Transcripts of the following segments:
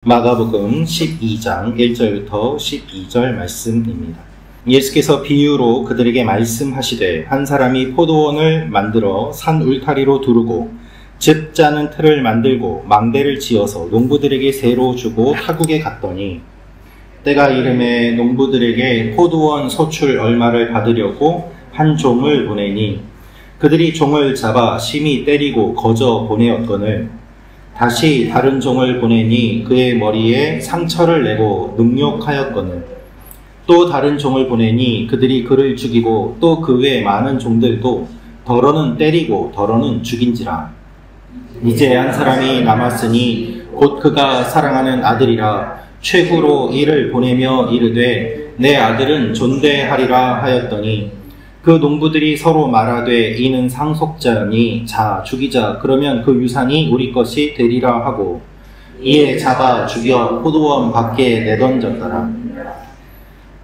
마가복음 12장 1절부터 12절 말씀입니다. 예수께서 비유로 그들에게 말씀하시되 한 사람이 포도원을 만들어 산 울타리로 두르고 즙 짜는 틀을 만들고 망대를 지어서 농부들에게 새로 주고 타국에 갔더니 때가 이름에 농부들에게 포도원 소출 얼마를 받으려고 한 종을 보내니 그들이 종을 잡아 심히 때리고 거저 보내었거늘 다시 다른 종을 보내니 그의 머리에 상처를 내고 능욕하였거늘 또 다른 종을 보내니 그들이 그를 죽이고 또 그 외 많은 종들도 더러는 때리고 더러는 죽인지라. 이제 한 사람이 남았으니 곧 그가 사랑하는 아들이라 최후로 이를 보내며 이르되 내 아들은 존대하리라 하였더니 그 농부들이 서로 말하되 이는 상속자니 자 죽이자 그러면 그 유산이 우리 것이 되리라 하고 이에 잡아 죽여 포도원 밖에 내던졌더라.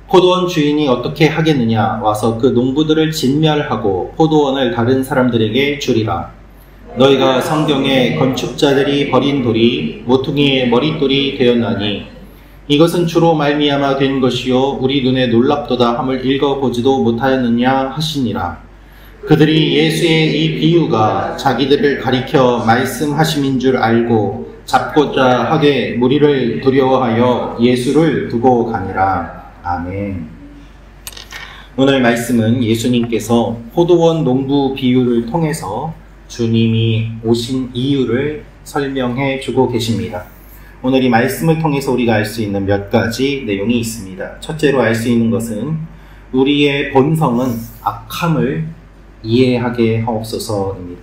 포도원 주인이 어떻게 하겠느냐 와서 그 농부들을 진멸하고 포도원을 다른 사람들에게 주리라. 너희가 성경에 건축자들이 버린 돌이 모퉁이의 머릿돌이 되었나니 이것은 주로 말미암아 된 것이요 우리 눈에 놀랍도다 함을 읽어보지도 못하였느냐 하시니라. 그들이 예수의 이 비유가 자기들을 가리켜 말씀하심인 줄 알고 잡고자 하게 무리를 두려워하여 예수를 두고 가니라. 아멘. 오늘 말씀은 예수님께서 포도원 농부 비유를 통해서 주님이 오신 이유를 설명해 주고 계십니다. 오늘 이 말씀을 통해서 우리가 알 수 있는 몇 가지 내용이 있습니다. 첫째로 알 수 있는 것은 우리의 본성은 악함을 이해하게 하옵소서입니다.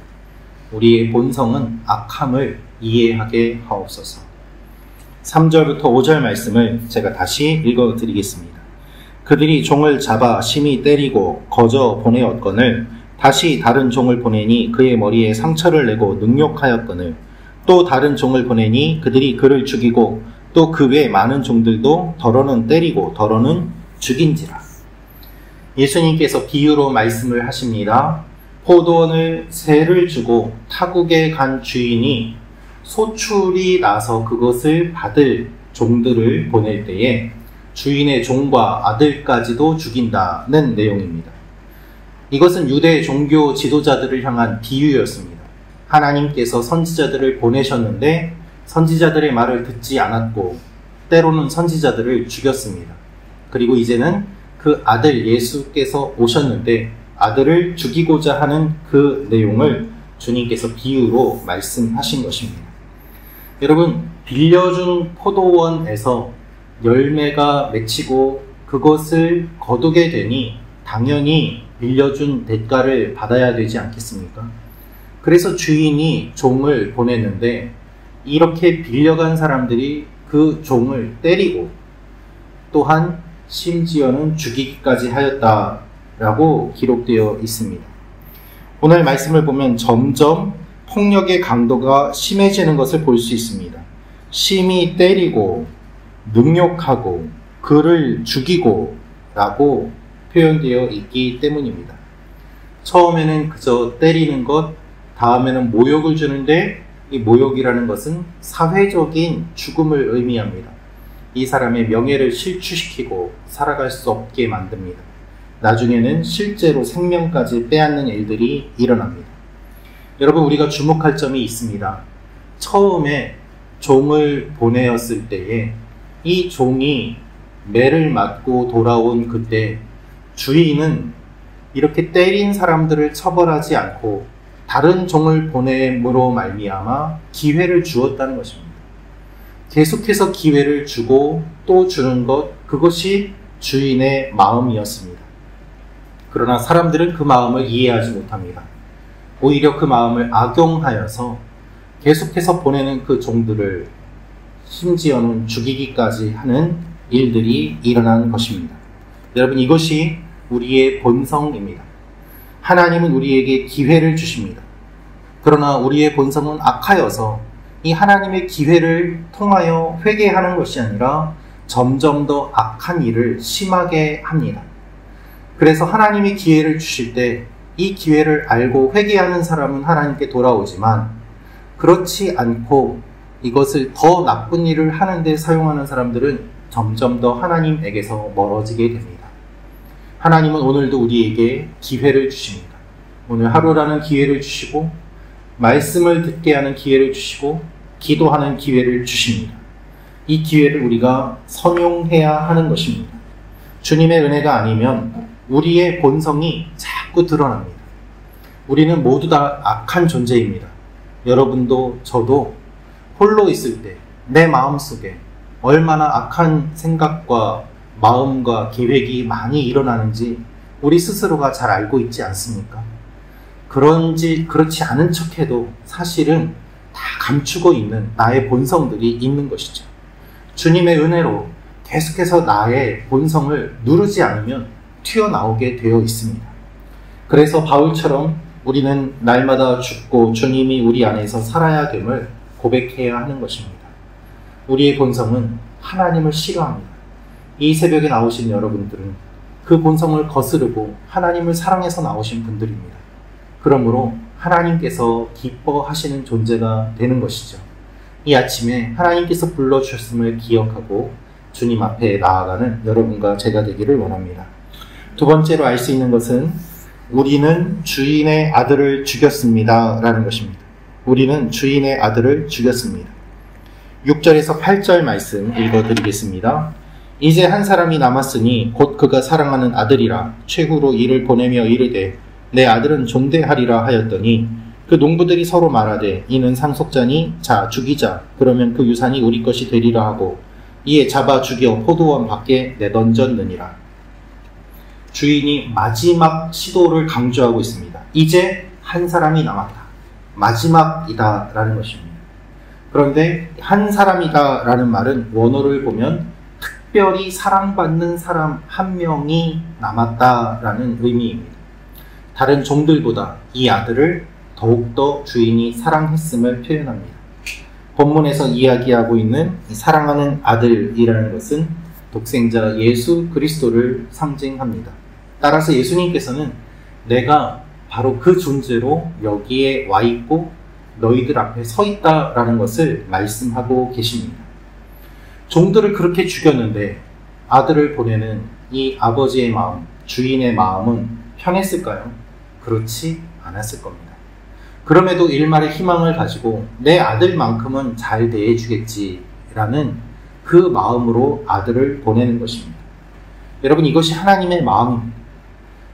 우리의 본성은 악함을 이해하게 하옵소서. 3절부터 5절 말씀을 제가 다시 읽어드리겠습니다. 그들이 종을 잡아 심히 때리고 거저 보내었거늘 다시 다른 종을 보내니 그의 머리에 상처를 내고 능욕하였거늘 또 다른 종을 보내니 그들이 그를 죽이고 또 그 외 많은 종들도 더러는 때리고 더러는 죽인지라. 예수님께서 비유로 말씀을 하십니다. 포도원을 새를 주고 타국에 간 주인이 소출이 나서 그것을 받을 종들을 보낼 때에 주인의 종과 아들까지도 죽인다는 내용입니다. 이것은 유대 종교 지도자들을 향한 비유였습니다. 하나님께서 선지자들을 보내셨는데 선지자들의 말을 듣지 않았고 때로는 선지자들을 죽였습니다. 그리고 이제는 그 아들 예수께서 오셨는데 아들을 죽이고자 하는 그 내용을 주님께서 비유로 말씀하신 것입니다. 여러분, 빌려준 포도원에서 열매가 맺히고 그것을 거두게 되니 당연히 빌려준 대가를 받아야 되지 않겠습니까? 그래서 주인이 종을 보냈는데 이렇게 빌려간 사람들이 그 종을 때리고 또한 심지어는 죽이기까지 하였다라고 기록되어 있습니다. 오늘 말씀을 보면 점점 폭력의 강도가 심해지는 것을 볼 수 있습니다. 심히 때리고 능욕하고 그를 죽이고 라고 표현되어 있기 때문입니다. 처음에는 그저 때리는 것, 다음에는 모욕을 주는데 이 모욕이라는 것은 사회적인 죽음을 의미합니다. 이 사람의 명예를 실추시키고 살아갈 수 없게 만듭니다. 나중에는 실제로 생명까지 빼앗는 일들이 일어납니다. 여러분, 우리가 주목할 점이 있습니다. 처음에 종을 보내었을 때에 이 종이 매를 맞고 돌아온 그때 주인은 이렇게 때린 사람들을 처벌하지 않고 다른 종을 보냄으로 말미암아 기회를 주었다는 것입니다. 계속해서 기회를 주고 또 주는 것, 그것이 주인의 마음이었습니다. 그러나 사람들은 그 마음을 이해하지 못합니다. 오히려 그 마음을 악용하여서 계속해서 보내는 그 종들을 심지어는 죽이기까지 하는 일들이 일어나는 것입니다. 여러분, 이것이 우리의 본성입니다. 하나님은 우리에게 기회를 주십니다. 그러나 우리의 본성은 악하여서 이 하나님의 기회를 통하여 회개하는 것이 아니라 점점 더 악한 일을 심하게 합니다. 그래서 하나님이 기회를 주실 때 이 기회를 알고 회개하는 사람은 하나님께 돌아오지만 그렇지 않고 이것을 더 나쁜 일을 하는데 사용하는 사람들은 점점 더 하나님에게서 멀어지게 됩니다. 하나님은 오늘도 우리에게 기회를 주십니다. 오늘 하루라는 기회를 주시고 말씀을 듣게 하는 기회를 주시고 기도하는 기회를 주십니다. 이 기회를 우리가 선용해야 하는 것입니다. 주님의 은혜가 아니면 우리의 본성이 자꾸 드러납니다. 우리는 모두 다 악한 존재입니다. 여러분도 저도 홀로 있을 때 내 마음속에 얼마나 악한 생각과 마음과 계획이 많이 일어나는지 우리 스스로가 잘 알고 있지 않습니까? 그렇지 않은 척해도 사실은 다 감추고 있는 나의 본성들이 있는 것이죠. 주님의 은혜로 계속해서 나의 본성을 누르지 않으면 튀어나오게 되어 있습니다. 그래서 바울처럼 우리는 날마다 죽고 주님이 우리 안에서 살아야 됨을 고백해야 하는 것입니다. 우리의 본성은 하나님을 싫어합니다. 이 새벽에 나오신 여러분들은 그 본성을 거스르고 하나님을 사랑해서 나오신 분들입니다. 그러므로 하나님께서 기뻐하시는 존재가 되는 것이죠. 이 아침에 하나님께서 불러주셨음을 기억하고 주님 앞에 나아가는 여러분과 제가 되기를 원합니다. 두 번째로 알 수 있는 것은 우리는 주인의 아들을 죽였습니다 라는 것입니다. 우리는 주인의 아들을 죽였습니다. 6절에서 8절 말씀 읽어드리겠습니다. 이제 한 사람이 남았으니 곧 그가 사랑하는 아들이라 최후로 이를 보내며 이르되 내 아들은 존대하리라 하였더니 그 농부들이 서로 말하되 이는 상속자니 자 죽이자 그러면 그 유산이 우리 것이 되리라 하고 이에 잡아 죽여 포도원 밖에 내던졌느니라. 주인이 마지막 시도를 강조하고 있습니다. 이제 한 사람이 남았다. 마지막이다 라는 것입니다. 그런데 한 사람이다 라는 말은 원어를 보면 특별히 사랑받는 사람 한 명이 남았다 라는 의미입니다. 다른 종들보다 이 아들을 더욱더 주인이 사랑했음을 표현합니다. 본문에서 이야기하고 있는 이 사랑하는 아들이라는 것은 독생자 예수 그리스도를 상징합니다. 따라서 예수님께서는 내가 바로 그 존재로 여기에 와 있고 너희들 앞에 서 있다라는 것을 말씀하고 계십니다. 종들을 그렇게 죽였는데 아들을 보내는 이 아버지의 마음, 주인의 마음은 편했을까요? 그렇지 않았을 겁니다. 그럼에도 일말의 희망을 가지고 내 아들만큼은 잘 대해주겠지라는 그 마음으로 아들을 보내는 것입니다. 여러분, 이것이 하나님의 마음입니다.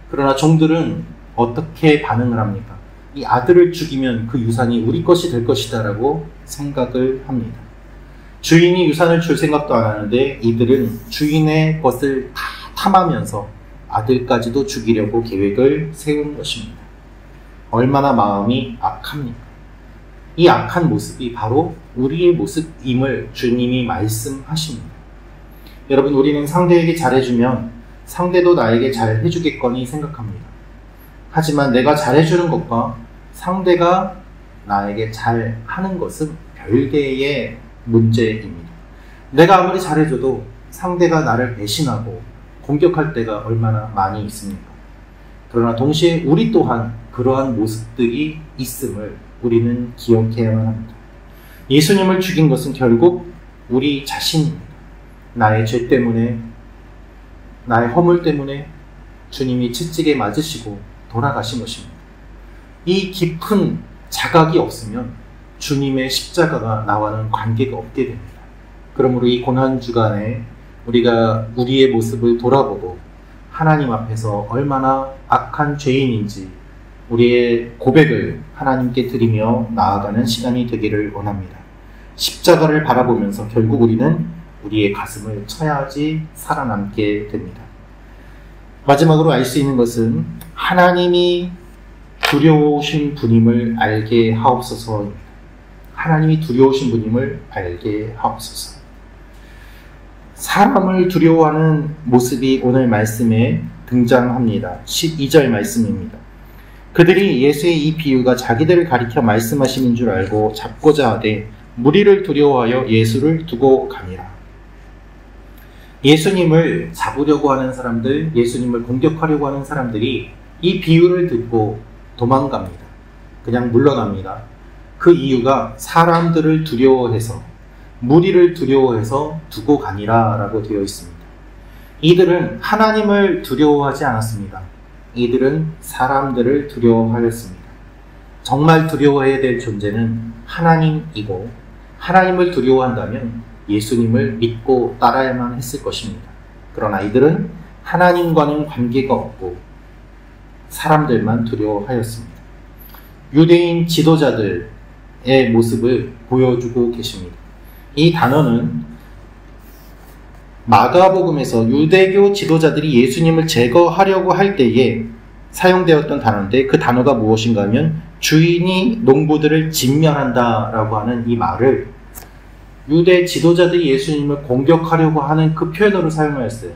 그러나 종들은 어떻게 반응을 합니까? 이 아들을 죽이면 그 유산이 우리 것이 될 것이다 라고 생각을 합니다. 주인이 유산을 줄 생각도 안 하는데 이들은 주인의 것을 다 탐하면서 아들까지도 죽이려고 계획을 세운 것입니다. 얼마나 마음이 악합니까? 이 악한 모습이 바로 우리의 모습임을 주님이 말씀하십니다. 여러분, 우리는 상대에게 잘해주면 상대도 나에게 잘해주겠거니 생각합니다. 하지만 내가 잘해주는 것과 상대가 나에게 잘하는 것은 별개의 문제입니다. 내가 아무리 잘해줘도 상대가 나를 배신하고 공격할 때가 얼마나 많이 있습니까? 그러나 동시에 우리 또한 그러한 모습들이 있음을 우리는 기억해야만 합니다. 예수님을 죽인 것은 결국 우리 자신입니다. 나의 죄 때문에, 나의 허물 때문에 주님이 채찍에 맞으시고 돌아가신 것입니다. 이 깊은 자각이 없으면 주님의 십자가가 나와는 관계가 없게 됩니다. 그러므로 이 고난주간에 우리가 우리의 모습을 돌아보고 하나님 앞에서 얼마나 악한 죄인인지 우리의 고백을 하나님께 드리며 나아가는 시간이 되기를 원합니다. 십자가를 바라보면서 결국 우리는 우리의 가슴을 쳐야지 살아남게 됩니다. 마지막으로 알 수 있는 것은 하나님이 두려우신 분임을 알게 하옵소서입니다. 하나님이 두려우신 분임을 알게 하옵소서. 사람을 두려워하는 모습이 오늘 말씀에 등장합니다. 12절 말씀입니다. 그들이 예수의 이 비유가 자기들을 가리켜 말씀하시는 줄 알고 잡고자 하되 무리를 두려워하여 예수를 두고 가니라. 예수님을 잡으려고 하는 사람들, 예수님을 공격하려고 하는 사람들이 이 비유를 듣고 도망갑니다. 그냥 물러납니다. 그 이유가 사람들을 두려워해서, 무리를 두려워해서 두고 가니라 라고 되어 있습니다. 이들은 하나님을 두려워하지 않았습니다. 이들은 사람들을 두려워하였습니다. 정말 두려워해야 될 존재는 하나님이고, 하나님을 두려워한다면 예수님을 믿고 따라야만 했을 것입니다. 그러나 이들은 하나님과는 관계가 없고 사람들만 두려워하였습니다. 유대인 지도자들의 모습을 보여주고 계십니다. 이 단어는 마가복음에서 유대교 지도자들이 예수님을 제거하려고 할 때에 사용되었던 단어인데, 그 단어가 무엇인가 하면 주인이 농부들을 진멸한다 라고 하는 이 말을 유대 지도자들이 예수님을 공격하려고 하는 그 표현으로 사용하였어요.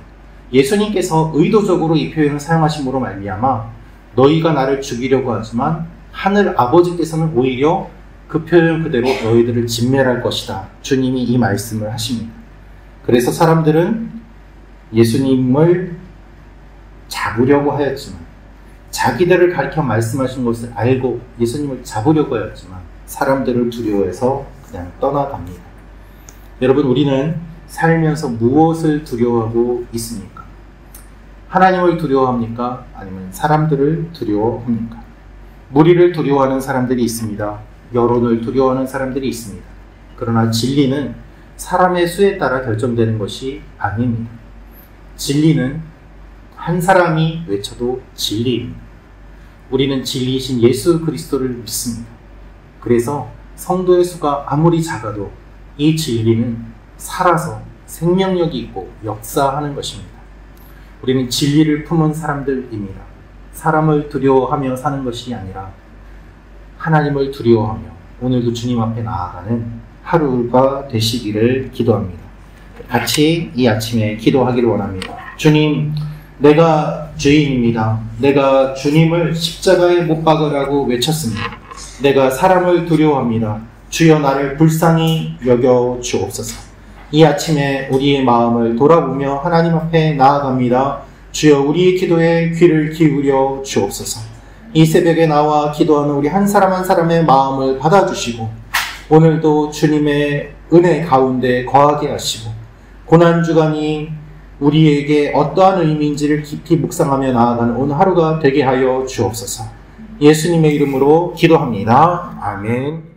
예수님께서 의도적으로 이 표현을 사용하심으로 말미암아 너희가 나를 죽이려고 하지만 하늘 아버지께서는 오히려 그 표현 그대로 너희들을 진멸할 것이다. 주님이 이 말씀을 하십니다. 그래서 사람들은 예수님을 잡으려고 하였지만, 자기들을 가리켜 말씀하신 것을 알고 예수님을 잡으려고 하였지만 사람들을 두려워해서 그냥 떠나갑니다. 여러분, 우리는 살면서 무엇을 두려워하고 있습니까? 하나님을 두려워합니까? 아니면 사람들을 두려워합니까? 무리를 두려워하는 사람들이 있습니다. 여론을 두려워하는 사람들이 있습니다. 그러나 진리는 사람의 수에 따라 결정되는 것이 아닙니다. 진리는 한 사람이 외쳐도 진리입니다. 우리는 진리이신 예수 그리스도를 믿습니다. 그래서 성도의 수가 아무리 작아도 이 진리는 살아서 생명력이 있고 역사하는 것입니다. 우리는 진리를 품은 사람들입니다. 사람을 두려워하며 사는 것이 아니라 하나님을 두려워하며 오늘도 주님 앞에 나아가는 하루가 되시기를 기도합니다. 같이 이 아침에 기도하기를 원합니다. 주님, 내가 죄인입니다. 내가 주님을 십자가에 못 박으라고 외쳤습니다. 내가 사람을 두려워합니다. 주여 나를 불쌍히 여겨 주옵소서. 이 아침에 우리의 마음을 돌아보며 하나님 앞에 나아갑니다. 주여 우리의 기도에 귀를 기울여 주옵소서. 이 새벽에 나와 기도하는 우리 한 사람 한 사람의 마음을 받아주시고 오늘도 주님의 은혜 가운데 거하게 하시고 고난주간이 우리에게 어떠한 의미인지를 깊이 묵상하며 나아가는 오늘 하루가 되게 하여 주옵소서. 예수님의 이름으로 기도합니다. 아멘.